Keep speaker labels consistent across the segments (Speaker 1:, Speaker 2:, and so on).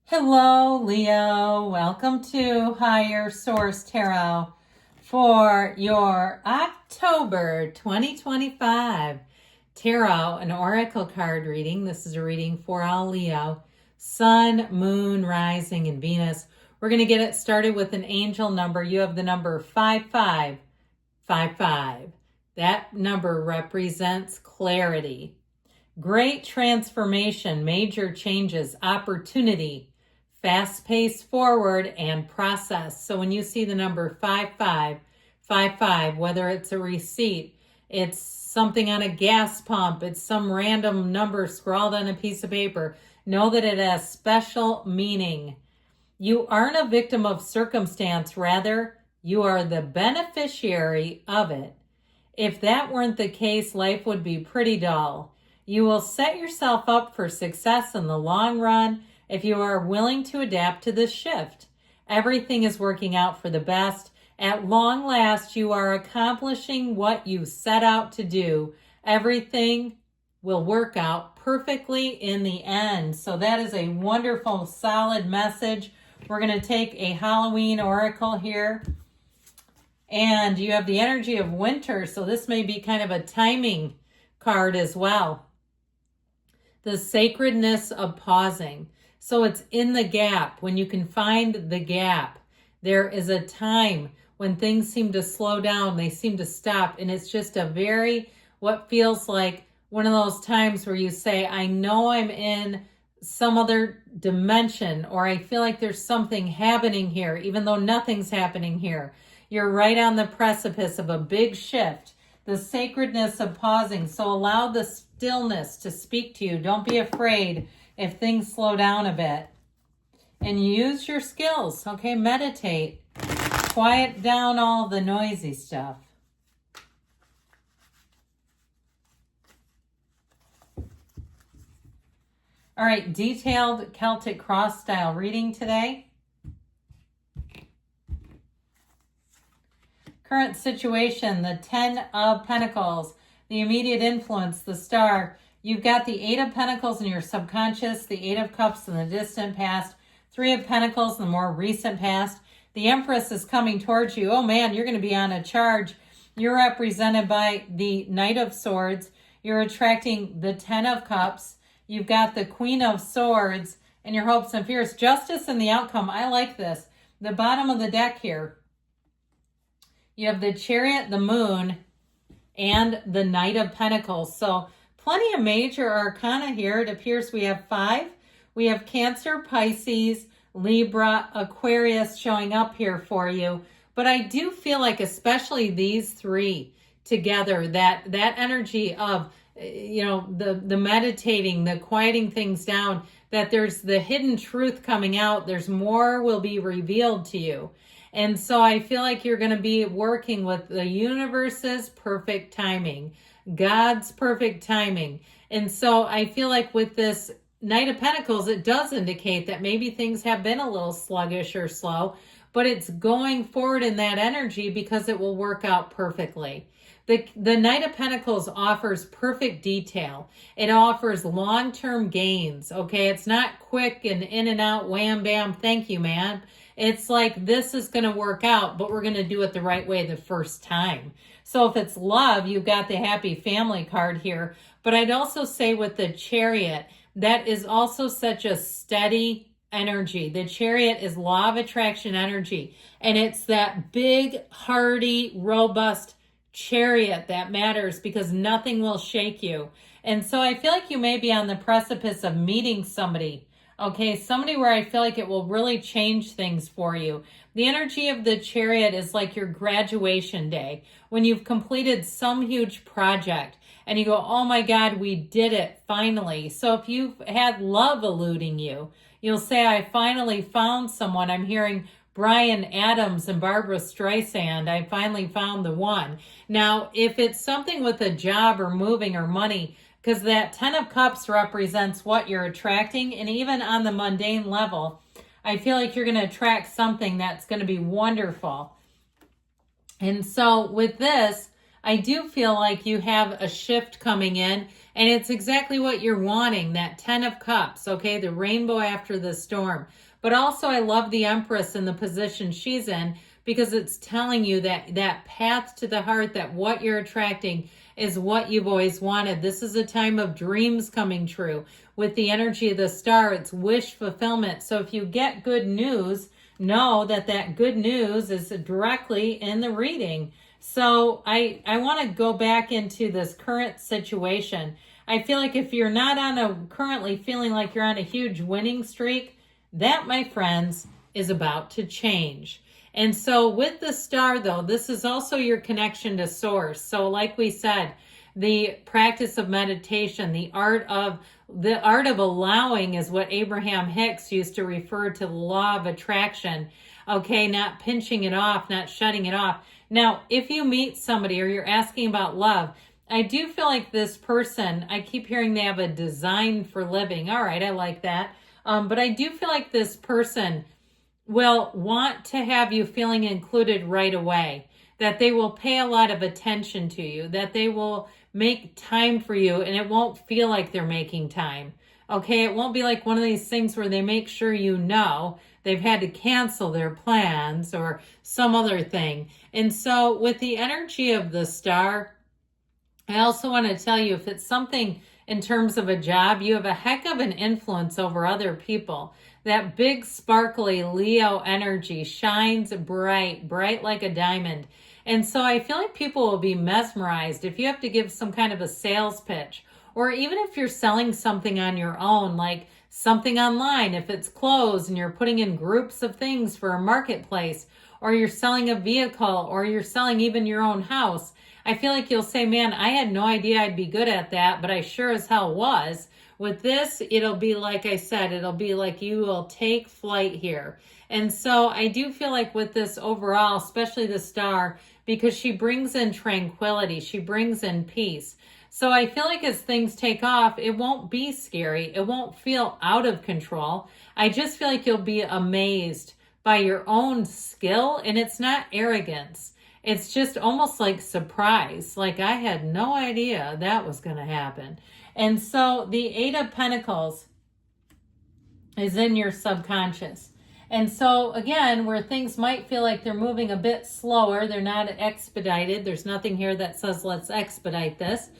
Speaker 1: Hello, Leo. Welcome to Higher Source Tarot for your October 2025 Tarot and Oracle card reading. This is a reading for all Leo, Sun, Moon, Rising, and Venus. We're going to get it started with an angel number. You have the number 5555. That number represents clarity, great transformation, major changes, opportunity, fast-paced forward, and process. So when you see the number 5555, whether it's a receipt, it's something on a gas pump, it's some random number scrawled on a piece of paper, know that it has special meaning. You aren't a victim of circumstance, rather, you are the beneficiary of it. If that weren't the case, life would be pretty dull. You will set yourself up for success in the long run if you are willing to adapt to this shift. Everything is working out for the best. At long last, you are accomplishing what you set out to do. Everything will work out perfectly in the end. So that is a wonderful, solid message. We're going to take a Halloween oracle here. And you have the energy of winter, so this may be kind of a timing card as well. The sacredness of pausing. So it's in the gap. When you can find the gap, there is a time when things seem to slow down, they seem to stop, and it's just a very, what feels like one of those times where you say, I know I'm in some other dimension, or I feel like there's something happening here, even though nothing's happening here. You're right on the precipice of a big shift. The sacredness of pausing. So allow the stillness to speak to you. Don't be afraid if things slow down a bit. And use your skills, okay? Meditate. Quiet down all the noisy stuff. All right, detailed Celtic cross style reading today. Current situation, the 10 of Pentacles, the immediate influence, the star. You've got the 8 of Pentacles in your subconscious, the 8 of Cups in the distant past, 3 of Pentacles in the more recent past. The Empress is coming towards you. Oh man, you're going to be on a charge. You're represented by the Knight of Swords. You're attracting the 10 of Cups. You've got the Queen of Swords and your hopes and fears. Justice in the outcome. I like this. The bottom of the deck here. You have the Chariot, the Moon, and the Knight of Pentacles. So plenty of major arcana here. It appears we have 5. We have Cancer, Pisces, Libra, Aquarius showing up here for you. But I do feel like especially these 3 together, that energy of, the meditating, the quieting things down, that there's the hidden truth coming out. There's more will be revealed to you. And so I feel like you're going to be working with the universe's perfect timing, God's perfect timing. And so I feel like with this Knight of Pentacles, it does indicate that maybe things have been a little sluggish or slow, but it's going forward in that energy because it will work out perfectly. The Knight of Pentacles offers perfect detail. It offers long-term gains, okay? It's not quick and in and out, wham, bam, thank you, man. It's like, this is going to work out, but we're going to do it the right way the first time. So if it's love, you've got the happy family card here. But I'd also say with the Chariot, that is also such a steady energy. The Chariot is law of attraction energy. And it's that big, hardy, robust chariot that matters because nothing will shake you. And so I feel like you may be on the precipice of meeting somebody. Okay, somebody where I feel like it will really change things for you. The energy of the Chariot is like your graduation day when you've completed some huge project and you go, oh my God, we did it finally. So if you've had love eluding you, you'll say, I finally found someone. I'm hearing Bryan Adams and Barbara Streisand. I finally found the one. Now, if it's something with a job or moving or money, because that 10 of Cups represents what you're attracting. And even on the mundane level, I feel like you're going to attract something that's going to be wonderful. And so with this, I do feel like you have a shift coming in, and it's exactly what you're wanting, that 10 of Cups, okay? The rainbow after the storm. But also I love the Empress and the position she's in, because it's telling you that that path to the heart, that what you're attracting is what you've always wanted. This is a time of dreams coming true. With the energy of the star, it's wish fulfillment. So if you get good news, know that that good news is directly in the reading. So I want to go back into this current situation. I feel like if you're not currently feeling like you're on a huge winning streak, that, my friends, is about to change. And so with the star, though, this is also your connection to source. So like we said, the practice of meditation, the art of allowing is what Abraham Hicks used to refer to the law of attraction. Okay, not pinching it off, not shutting it off. Now, if you meet somebody or you're asking about love, I do feel like this person, I keep hearing they have a design for living. All right, I like that. But I do feel like this person will want to have you feeling included right away, that they will pay a lot of attention to you, that they will make time for you, and it won't feel like they're making time. Okay, it won't be like one of these things where they make sure you know they've had to cancel their plans or some other thing. And so with the energy of the star, I also want to tell you, if it's something in terms of a job, you have a heck of an influence over other people. That big sparkly Leo energy shines bright, bright like a diamond. And so I feel like people will be mesmerized if you have to give some kind of a sales pitch, or even if you're selling something on your own, like something online, if it's clothes and you're putting in groups of things for a marketplace, or you're selling a vehicle, or you're selling even your own house. I feel like you'll say, man, I had no idea I'd be good at that, but I sure as hell was. With this, it'll be like I said, it'll be like you will take flight here. And so I do feel like with this overall, especially the star, because she brings in tranquility, she brings in peace. So I feel like as things take off, it won't be scary. It won't feel out of control. I just feel like you'll be amazed by your own skill, and it's not arrogance. It's just almost like surprise. Like I had no idea that was going to happen. And so the Eight of Pentacles is in your subconscious. And so again, where things might feel like they're moving a bit slower, they're not expedited. There's nothing here that says let's expedite this.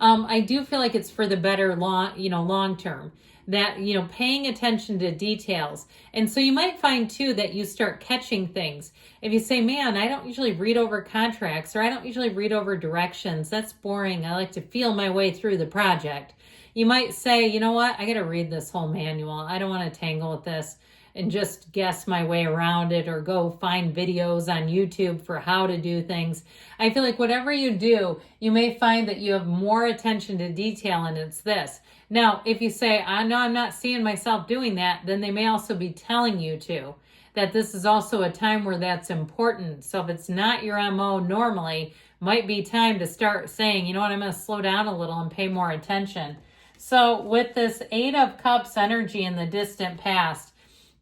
Speaker 1: I do feel like it's for the better long term. That, paying attention to details. And so you might find too that you start catching things. If you say, man, I don't usually read over contracts, or I don't usually read over directions, that's boring. I like to feel my way through the project. You might say, you know what, I got to read this whole manual. I don't want to tangle with this and just guess my way around it, or go find videos on YouTube for how to do things. I feel like whatever you do, you may find that you have more attention to detail, and it's this. Now, if you say, I know I'm not seeing myself doing that, then they may also be telling you to, that this is also a time where that's important. So if it's not your MO normally, might be time to start saying, you know what, I'm going to slow down a little and pay more attention. So with this Eight of Cups energy in the distant past,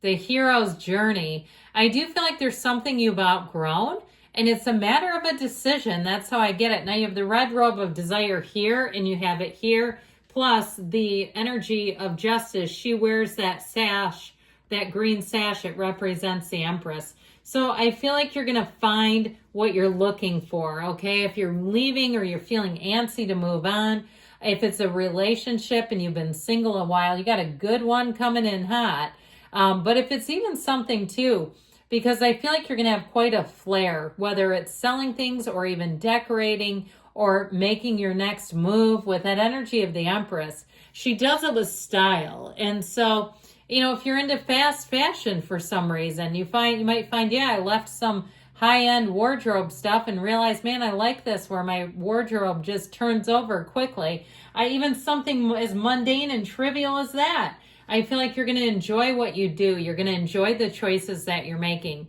Speaker 1: the hero's journey, I do feel like there's something you've outgrown, and it's a matter of a decision. That's how I get it. Now you have the red robe of desire here, and you have it here, plus the energy of justice. She wears that sash, that green sash. It represents the Empress. So I feel like you're going to find what you're looking for, okay? If you're leaving or you're feeling antsy to move on, if it's a relationship and you've been single a while, you got a good one coming in hot. But if it's even something too, because I feel like you're going to have quite a flair, whether it's selling things or even decorating or making your next move with that energy of the Empress. She does it with style. And so, if you're into fast fashion for some reason, you might find, I left some high-end wardrobe stuff and realized, man, I like this, where my wardrobe just turns over quickly. Even something as mundane and trivial as that. I feel like you're going to enjoy what you do. You're going to enjoy the choices that you're making.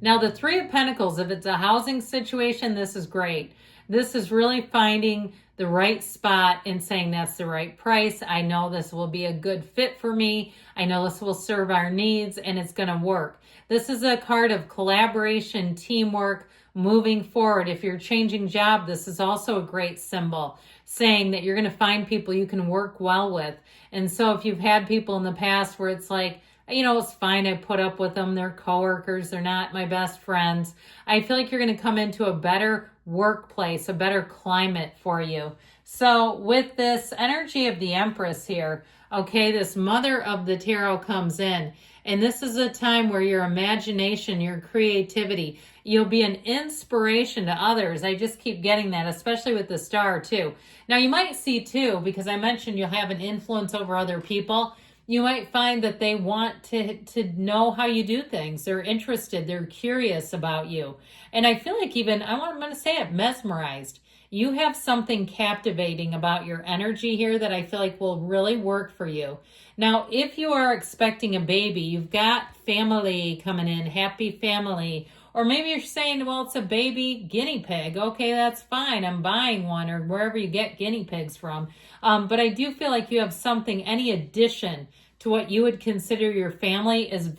Speaker 1: Now, the Three of Pentacles, if it's a housing situation, this is great. This is really finding the right spot and saying that's the right price. I know this will be a good fit for me. I know this will serve our needs, and it's going to work. This is a card of collaboration, teamwork, moving forward. If you're changing job, this is also a great symbol, saying that you're going to find people you can work well with. And so if you've had people in the past where it's like, it's fine, I put up with them, they're coworkers, they're not my best friends, I feel like you're going to come into a better workplace, a better climate for you. So with this energy of the Empress here, okay, this Mother of the Tarot comes in, and this is a time where your imagination, your creativity, you'll be an inspiration to others. I just keep getting that, especially with the Star too. Now you might see too, because I mentioned you'll have an influence over other people. You might find that they want to know how you do things. They're interested. They're curious about you. And I feel like even, I'm going to say it, mesmerized. You have something captivating about your energy here that I feel like will really work for you. Now, if you are expecting a baby, you've got family coming in, happy family, or maybe you're saying, well, it's a baby guinea pig. Okay, that's fine. I'm buying one, or wherever you get guinea pigs from. But I do feel like you have something, any addition to what you would consider your family is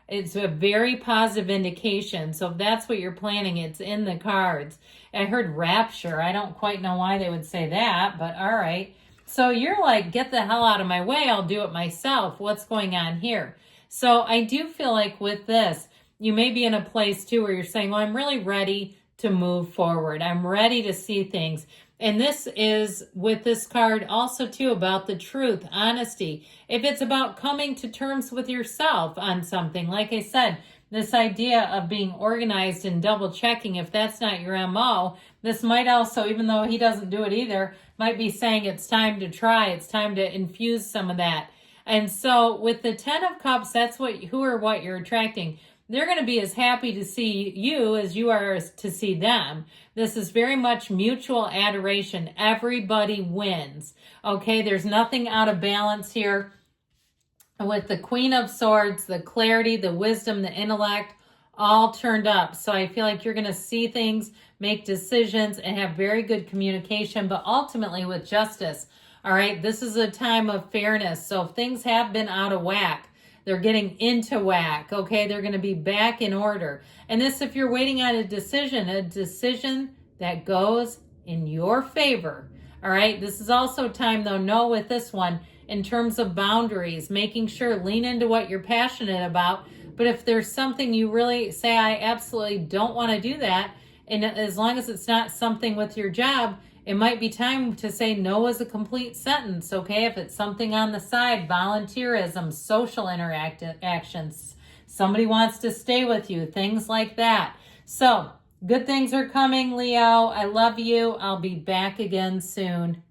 Speaker 1: it's a very positive indication. So if that's what you're planning, it's in the cards. I heard rapture. I don't quite know why they would say that, but all right. So you're like, get the hell out of my way. I'll do it myself. What's going on here? So I do feel like with this, you may be in a place too where you're saying, well, I'm really ready to move forward. I'm ready to see things. And this is with this card also too about the truth, honesty. If it's about coming to terms with yourself on something, like I said, this idea of being organized and double checking, if that's not your MO, this might also, even though he doesn't do it either, might be saying it's time to try. It's time to infuse some of that. And so with the 10 of Cups, that's who or what you're attracting. They're going to be as happy to see you as you are to see them. This is very much mutual adoration. Everybody wins. Okay, there's nothing out of balance here. With the Queen of Swords, the clarity, the wisdom, the intellect, all turned up. So I feel like you're going to see things, make decisions, and have very good communication, but ultimately with justice. All right, this is a time of fairness. So if things have been out of whack, they're getting into whack, okay? They're going to be back in order. And this, if you're waiting on a decision that goes in your favor, all right? This is also time, though, know with this one, in terms of boundaries, making sure, lean into what you're passionate about. But if there's something you really say, I absolutely don't want to do that, and as long as it's not something with your job, it might be time to say no as a complete sentence, okay? If it's something on the side, volunteerism, social interactions, somebody wants to stay with you, things like that. So, good things are coming, Leo. I love you. I'll be back again soon.